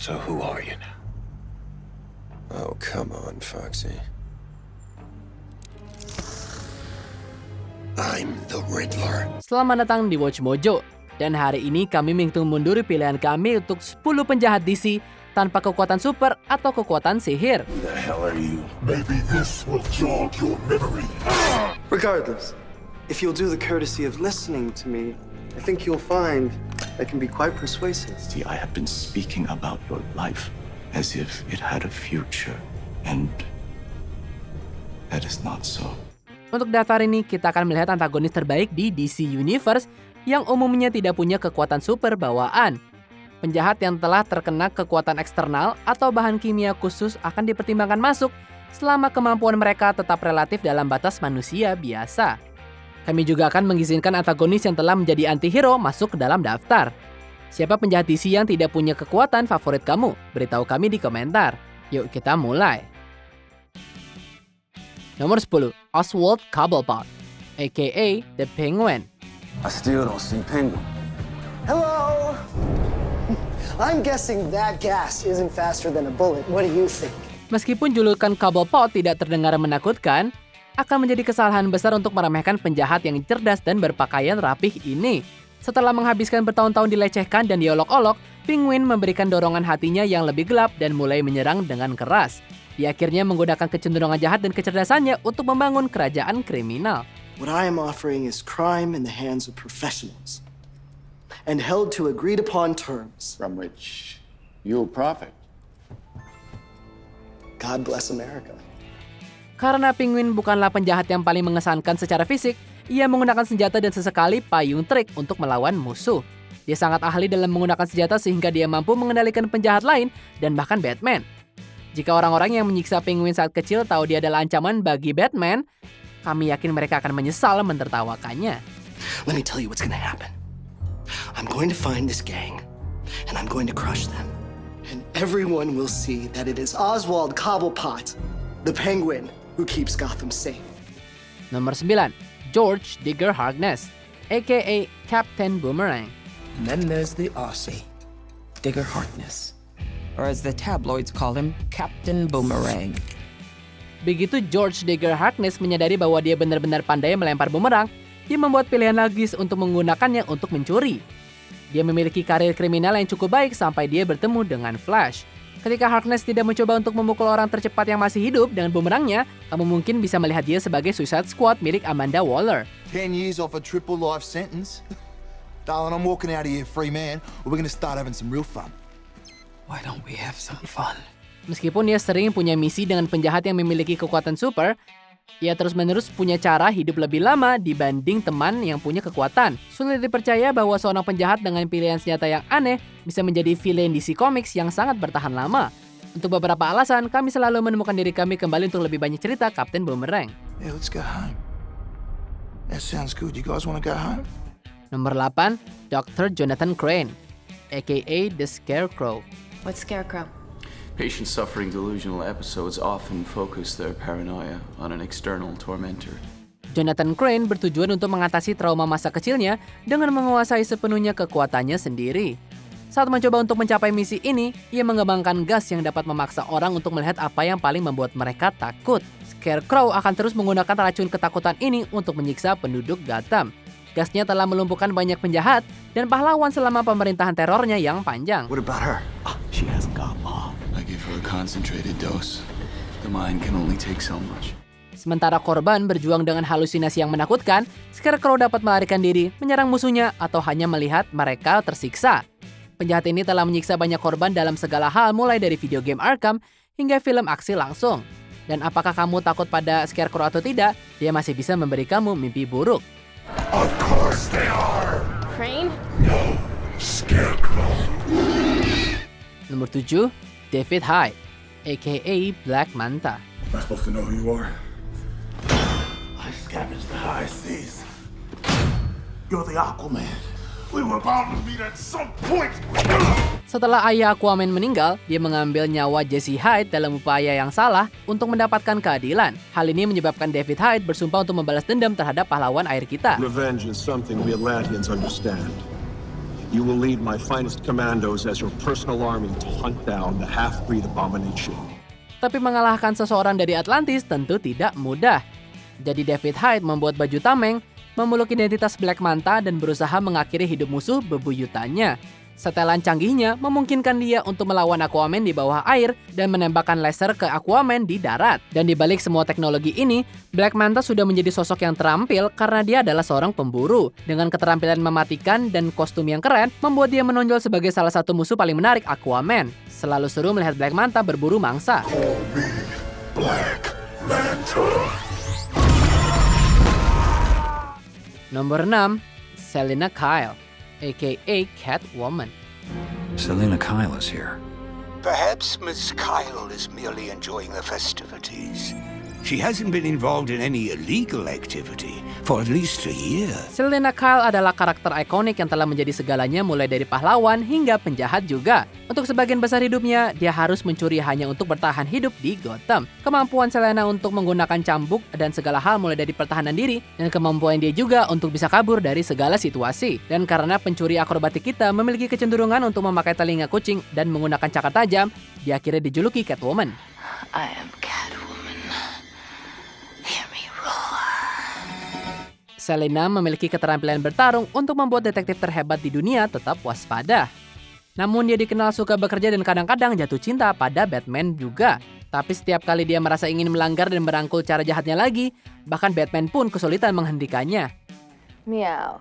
So who are you now? Oh, come on, Foxy. I'm the Riddler. Selamat datang di Watch Mojo. Dan hari ini kami menghitung mundur pilihan kami untuk 10 penjahat DC tanpa kekuatan super atau kekuatan sihir. Who the hell are you? Maybe this will jog your memory. Regardless, if you'll do the courtesy of listening to me, I think you'll find I can be quite persuasive. See, I have been speaking about your life as if it had a future, and that is not so. Untuk daftar ini, kita akan melihat antagonis terbaik di DC Universe yang umumnya tidak punya kekuatan super bawaan. Penjahat yang telah terkena kekuatan eksternal atau bahan kimia khusus akan dipertimbangkan masuk selama kemampuan mereka tetap relatif dalam batas manusia biasa. Kami juga akan mengizinkan antagonis yang telah menjadi antihero masuk ke dalam daftar. Siapa penjahat DC yang tidak punya kekuatan favorit kamu? Beritahu kami di komentar. Yuk kita mulai. Nomor 10, Oswald Cobblepot, aka The Penguin. I still don't see Penguin. Hello! I'm guessing that gas isn't faster than a bullet. What do you think? Meskipun julukan Cobblepot tidak terdengar menakutkan, akan menjadi kesalahan besar untuk meremehkan penjahat yang cerdas dan berpakaian rapih ini. Setelah menghabiskan bertahun-tahun dilecehkan dan diolok-olok, Penguin memberikan dorongan hatinya yang lebih gelap dan mulai menyerang dengan keras. Dia akhirnya menggunakan kecenderungan jahat dan kecerdasannya untuk membangun kerajaan kriminal. What I am offering is crime in the hands of professionals and held to agreed upon terms. From which you'll profit. God bless America. Karena Penguin bukanlah penjahat yang paling mengesankan secara fisik, ia menggunakan senjata dan sesekali payung trik untuk melawan musuh. Dia sangat ahli dalam menggunakan senjata sehingga dia mampu mengendalikan penjahat lain dan bahkan Batman. Jika orang-orang yang menyiksa Penguin saat kecil tahu dia adalah ancaman bagi Batman, kami yakin mereka akan menyesal menertawakannya. Let me tell you what's gonna happen. I'm going to find this gang, and I'm going to crush them. And everyone will see that it is Oswald Cobblepot, the Penguin, who keeps Gotham safe. Nomor 9, George Digger Harkness, aka Captain Boomerang. And then there's the Aussie, Digger Harkness, or as the tabloids call him, Captain Boomerang. Begitu George Digger Harkness menyadari bahwa dia benar-benar pandai melempar bumerang, dia membuat pilihan logis untuk menggunakannya untuk mencuri. Dia memiliki karir kriminal yang cukup baik sampai dia bertemu dengan Flash. Ketika Harkness tidak mencoba untuk memukul orang tercepat yang masih hidup dengan bumerangnya, kamu mungkin bisa melihat dia sebagai Suicide Squad milik Amanda Waller. 10 years off a triple life sentence. Darling, I'm walking out of here free man, or we're gonna start having some real fun. Why don't we have some fun? Meskipun dia sering punya misi dengan penjahat yang memiliki kekuatan super, ia terus-menerus punya cara hidup lebih lama dibanding teman yang punya kekuatan. Sulit dipercaya bahwa seorang penjahat dengan pilihan senjata yang aneh bisa menjadi villain DC Comics yang sangat bertahan lama. Untuk beberapa alasan, kami selalu menemukan diri kami kembali untuk lebih banyak cerita Captain Boomerang. Yeah, let's go home. That sounds good. You guys wanna go home? Nomor 8, Dr. Jonathan Crane, aka The Scarecrow. What's Scarecrow? Patients suffering delusional episodes often focus their paranoia on an external tormentor. Jonathan Crane bertujuan untuk mengatasi trauma masa kecilnya dengan menguasai sepenuhnya kekuatannya sendiri. Saat mencoba untuk mencapai misi ini, ia mengembangkan gas yang dapat memaksa orang untuk melihat apa yang paling membuat mereka takut. Scarecrow akan terus menggunakan racun ketakutan ini untuk menyiksa penduduk Gotham. Gasnya telah melumpuhkan banyak penjahat dan pahlawan selama pemerintahan terornya yang panjang. What about her? She hasn't got long. I give her a concentrated dose. The mind can only take so much. Sementara korban berjuang dengan halusinasi yang menakutkan, Scarecrow dapat melarikan diri, menyerang musuhnya, atau hanya melihat mereka tersiksa. Penjahat ini telah menyiksa banyak korban dalam segala hal mulai dari video game Arkham hingga film aksi langsung. Dan apakah kamu takut pada Scarecrow atau tidak, dia masih bisa memberi kamu mimpi buruk. Of course they are. Crane? No, Scarecrow. Nomor 7, David Hyde, aka Black Manta. Am I supposed to know who you are? I scavenged the high seas. You're the Aquaman. We were bound to meet at some point. Setelah ayah Aquaman meninggal, dia mengambil nyawa Jesse Hyde dalam upaya yang salah untuk mendapatkan keadilan. Hal ini menyebabkan David Hyde bersumpah untuk membalas dendam terhadap pahlawan air kita. Revenge is something we Atlanteans understand. You will lead my finest commandos as your personal army to hunt down the half-breed abomination. Tapi mengalahkan seseorang dari Atlantis tentu tidak mudah. Jadi David Hyde membuat baju tameng, memeluk identitas Black Manta dan berusaha mengakhiri hidup musuh bebuyutannya. Setelan canggihnya memungkinkan dia untuk melawan Aquaman di bawah air dan menembakkan laser ke Aquaman di darat. Dan di balik semua teknologi ini, Black Manta sudah menjadi sosok yang terampil karena dia adalah seorang pemburu. Dengan keterampilan mematikan dan kostum yang keren, membuat dia menonjol sebagai salah satu musuh paling menarik Aquaman. Selalu seru melihat Black Manta berburu mangsa. Black Manta. Nomor 6, Selina Kyle, aka Catwoman. Selina Kyle is here. Perhaps Miss Kyle is merely enjoying the festivities. She hasn't been involved in any illegal activity for at least a year. Selina Kyle adalah karakter ikonik yang telah menjadi segalanya mulai dari pahlawan hingga penjahat juga. Untuk sebagian besar hidupnya, dia harus mencuri hanya untuk bertahan hidup di Gotham. Kemampuan Selena untuk menggunakan cambuk dan segala hal mulai dari pertahanan diri, dan kemampuan dia juga untuk bisa kabur dari segala situasi. Dan karena pencuri akrobatik kita memiliki kecenderungan untuk memakai telinga kucing dan menggunakan cakar tajam, dia akhirnya dijuluki Catwoman. I am Catwoman. Hear me roar. Selena memiliki keterampilan bertarung untuk membuat detektif terhebat di dunia tetap waspada. Namun dia dikenal suka bekerja dan kadang-kadang jatuh cinta pada Batman juga. Tapi setiap kali dia merasa ingin melanggar dan merangkul cara jahatnya lagi, bahkan Batman pun kesulitan menghentikannya. Meow.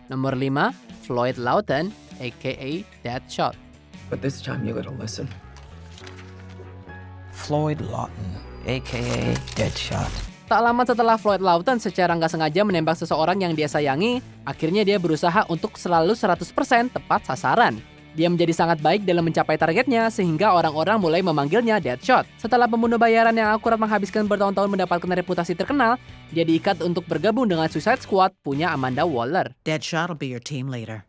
Nomor 5, Floyd Lawton, aka Deadshot. But this time you gotta listen. Floyd Lawton, aka Deadshot. Tak lama setelah Floyd Lawton secara nggak sengaja menembak seseorang yang dia sayangi, akhirnya dia berusaha untuk selalu 100% tepat sasaran. Dia menjadi sangat baik dalam mencapai targetnya sehingga orang-orang mulai memanggilnya Deadshot. Setelah pembunuh bayaran yang akurat menghabiskan bertahun-tahun mendapatkan reputasi terkenal, dia diikat untuk bergabung dengan Suicide Squad punya Amanda Waller. Deadshot will be your team leader.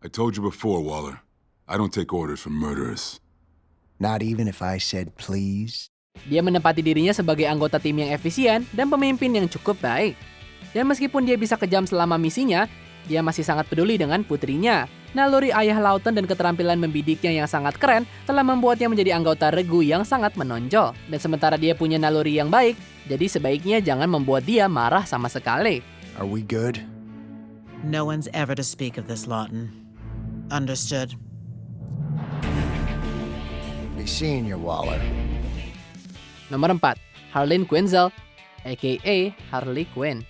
I told you before, Waller. I don't take orders from murderers. Not even if I said please? Dia menempati dirinya sebagai anggota tim yang efisien dan pemimpin yang cukup baik. Dan meskipun dia bisa kejam selama misinya, dia masih sangat peduli dengan putrinya. Naluri ayah Lawton dan keterampilan membidiknya yang sangat keren telah membuatnya menjadi anggota regu yang sangat menonjol. Dan sementara dia punya naluri yang baik, jadi sebaiknya jangan membuat dia marah sama sekali. Are we good? No one's ever to speak of this, Lawton. Understood? Be seeing you, Waller. Nomor 4, Harleen Quinzel, aka Harley Quinn.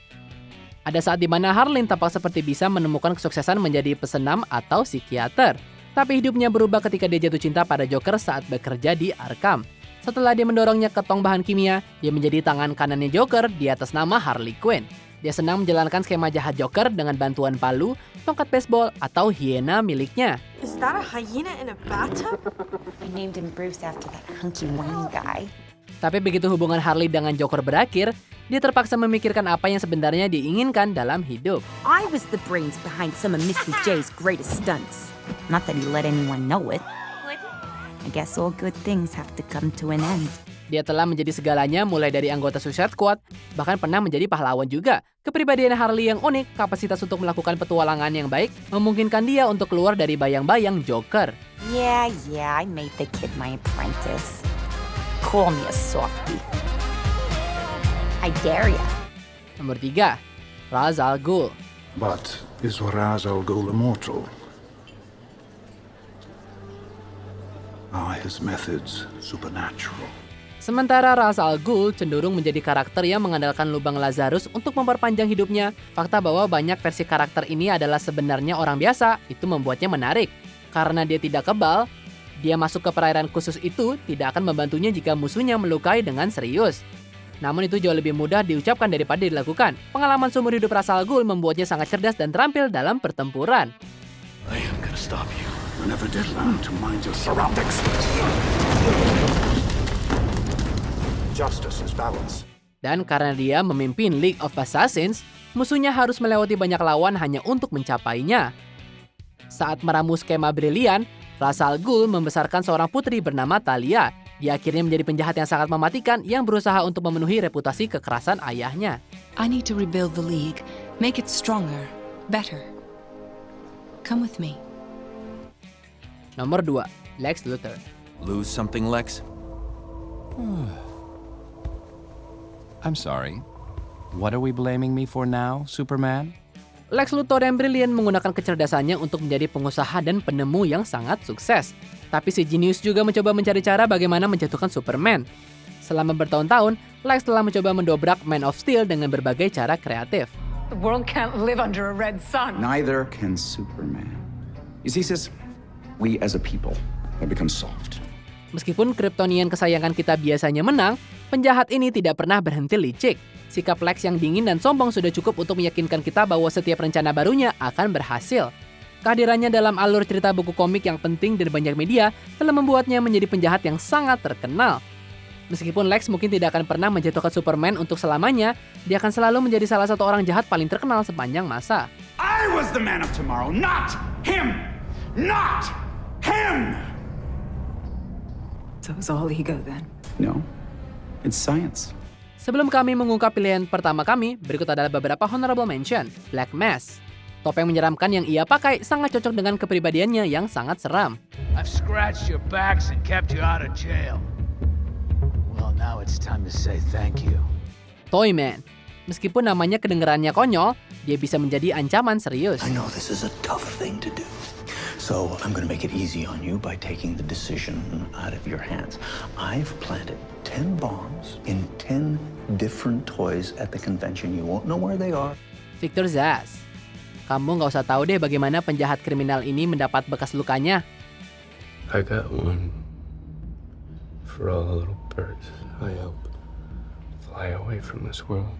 Ada saat di mana Harleen tampak seperti bisa menemukan kesuksesan menjadi pesenam atau psikiater. Tapi hidupnya berubah ketika dia jatuh cinta pada Joker saat bekerja di Arkham. Setelah dia mendorongnya ke tong bahan kimia, dia menjadi tangan kanannya Joker di atas nama Harley Quinn. Dia senang menjalankan skema jahat Joker dengan bantuan palu, tongkat baseball, atau hiena miliknya. Is that a hyena in a bathtub? I named him Bruce after that hunky whiny guy. Tapi begitu hubungan Harley dengan Joker berakhir, dia terpaksa memikirkan apa yang sebenarnya diinginkan dalam hidup. I was the brains behind some of Mr. J's greatest stunts. Not that he let anyone know it. I guess all good things have to come to an end. Dia telah menjadi segalanya mulai dari anggota Suicide Squad, bahkan pernah menjadi pahlawan juga. Kepribadian Harley yang unik, kapasitas untuk melakukan petualangan yang baik, memungkinkan dia untuk keluar dari bayang-bayang Joker. Yeah, I made the kid my apprentice. Call me a softie. I dare ya. Nomor 3, Ra's al Ghul. But is Ra's al Ghul immortal? Are his methods supernatural? Sementara Ra's al Ghul cenderung menjadi karakter yang mengandalkan lubang Lazarus untuk memperpanjang hidupnya, fakta bahwa banyak versi karakter ini adalah sebenarnya orang biasa, itu membuatnya menarik. Karena dia tidak kebal, dia masuk ke perairan khusus itu tidak akan membantunya jika musuhnya melukai dengan serius. Namun itu jauh lebih mudah diucapkan daripada dilakukan. Pengalaman seumur hidup Ra's al Ghul membuatnya sangat cerdas dan terampil dalam pertempuran. I am gonna stop you. You never did learn to mind your surroundings. Justice is balance. Dan karena dia memimpin League of Assassins, musuhnya harus melewati banyak lawan hanya untuk mencapainya. Saat meramu skema brilian, Ra's al Ghul membesarkan seorang putri bernama Talia. Dia akhirnya menjadi penjahat yang sangat mematikan yang berusaha untuk memenuhi reputasi kekerasan ayahnya. I need to rebuild the League, make it stronger, better. Come with me. Nomor 2, Lex Luthor. Lose something, Lex? I'm sorry. What are we blaming me for now, Superman? Lex Luthor yang brilian menggunakan kecerdasannya untuk menjadi pengusaha dan penemu yang sangat sukses. Tapi si jenius juga mencoba mencari cara bagaimana menjatuhkan Superman. Selama bertahun-tahun, Lex telah mencoba mendobrak Man of Steel dengan berbagai cara kreatif. The world can't live under a red sun. Neither can Superman. You see, sis, we as a people have become soft. Meskipun Kryptonian kesayangan kita biasanya menang, penjahat ini tidak pernah berhenti licik. Sikap Lex yang dingin dan sombong sudah cukup untuk meyakinkan kita bahwa setiap rencana barunya akan berhasil. Kehadirannya dalam alur cerita buku komik yang penting dan banyak media telah membuatnya menjadi penjahat yang sangat terkenal. Meskipun Lex mungkin tidak akan pernah menjatuhkan Superman untuk selamanya, dia akan selalu menjadi salah satu orang jahat paling terkenal sepanjang masa. I was the man of tomorrow, not him! Not him! So it's all ego then? No, it's science. Sebelum kami mengungkap pilihan pertama kami, berikut adalah beberapa honorable mention. Black Mask. Topeng menyeramkan yang ia pakai sangat cocok dengan kepribadiannya yang sangat seram. I've scratched your backs and kept you out of jail. Well, now it's time to say thank you. Toyman. Meskipun namanya kedengarannya konyol, dia bisa menjadi ancaman serius. I know this is a tough thing to do. So I'm going to make it easy on you by taking the decision out of your hands. I've planted 10 bombs in 10 different toys at the convention. You won't know where they are. Victor Zsasz. Kamu nggak usah tahu deh bagaimana penjahat kriminal ini mendapat bekas lukanya. I got one for all the little birds I helped fly away from this world.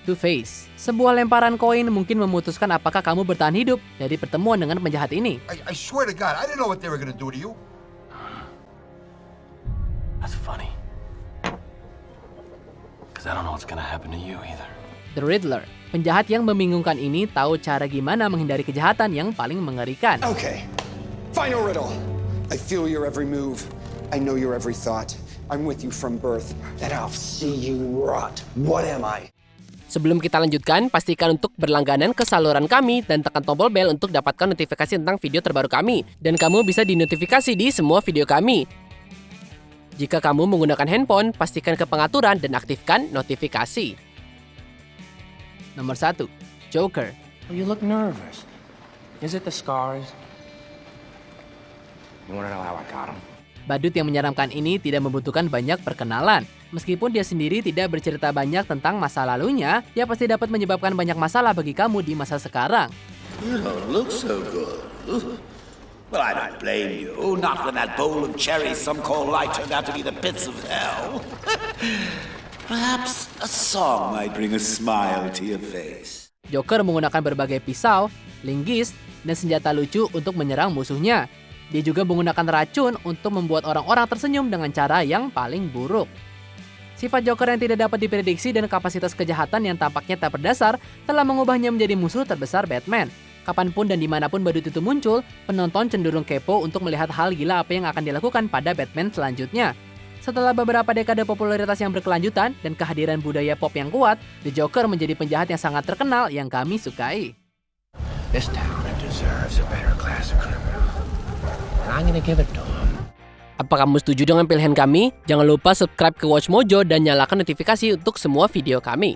Two-Face. Sebuah lemparan koin mungkin memutuskan apakah kamu bertahan hidup dari pertemuan dengan penjahat ini. I swear to God, I didn't know what they were going to do to you. That's funny. Because I don't know what's going to happen to you either. The Riddler. Penjahat yang membingungkan ini tahu cara gimana menghindari kejahatan yang paling mengerikan. Okay, final riddle. I feel your every move. I know your every thought. I'm with you from birth, and I'll see you rot. What am I? Sebelum kita lanjutkan, pastikan untuk berlangganan ke saluran kami dan tekan tombol bel untuk dapatkan notifikasi tentang video terbaru kami. Dan kamu bisa dinotifikasi di semua video kami. Jika kamu menggunakan handphone, pastikan ke pengaturan dan aktifkan notifikasi. Nomor 1. Joker. You look nervous. Is it the scars? You wanna know how I got them? Badut yang menyeramkan ini tidak membutuhkan banyak perkenalan. Meskipun dia sendiri tidak bercerita banyak tentang masa lalunya, dia pasti dapat menyebabkan banyak masalah bagi kamu di masa sekarang. You don't look so good. Well, I don't blame you. Not when that bowl of cherries some call life turned out to be the pits of hell. Perhaps a song might bring a smile to your face. Joker menggunakan berbagai pisau, linggis, dan senjata lucu untuk menyerang musuhnya. Dia juga menggunakan racun untuk membuat orang-orang tersenyum dengan cara yang paling buruk. Sifat Joker yang tidak dapat diprediksi dan kapasitas kejahatan yang tampaknya tak berdasar telah mengubahnya menjadi musuh terbesar Batman. Kapanpun dan dimanapun badut itu muncul, penonton cenderung kepo untuk melihat hal gila apa yang akan dilakukan pada Batman selanjutnya. Setelah beberapa dekade popularitas yang berkelanjutan dan kehadiran budaya pop yang kuat, The Joker menjadi penjahat yang sangat terkenal yang kami sukai. This town deserves a better class of criminal. And I'm gonna give it to him. Apa kamu setuju dengan pilihan kami? Jangan lupa subscribe ke Watch Mojo dan nyalakan notifikasi untuk semua video kami.